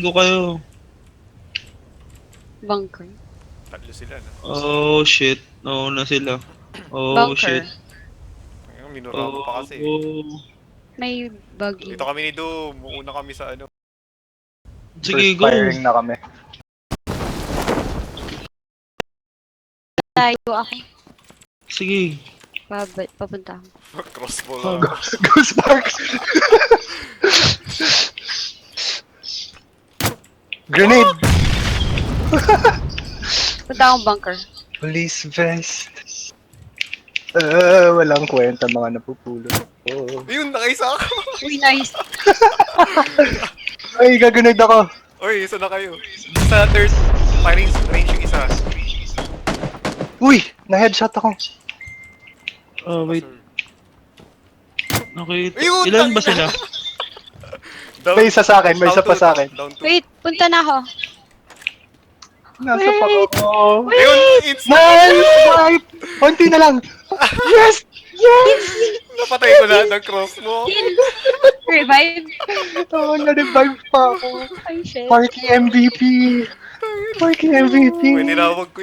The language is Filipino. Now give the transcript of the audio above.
ko kayo. Bunker. Tatlo sila, no? Oh, shit. Nauna sila. Oh, Bunker. shit. Ngayon, minura mo pa kasi. May buggy. Ito kami ni Doom. Una kami sa ano. Sige, First go. firing na kami. Tayo ako. Sige. Papunta ako. Crossbow lang. Ghost Sparks! Grenade! Punta akong bunker. Police vest. Walang kwenta mga napupulot. Oh. Ayun, nakaisa ako. Uy, nice. Ay, gagunod ako. Uy, isa na kayo. Sa third firing range yung isa. Uy, na-headshot ako. Oh, wait. Okay. Ayun, Ilan ba tangina. sila? Down, May isa sa akin, may down isa pa two, sa akin. Down 2. Wait, punta na ako. Nasa Wait. pa ako. Ayun, it's Nice! Right! Konti na lang! Yes! Yes! napatay ko na ng crossbow. Revive. Oo, na-revive pa ako. Ay, shit. Parky MVP! Parky MVP! Pwede na ako mag-quit.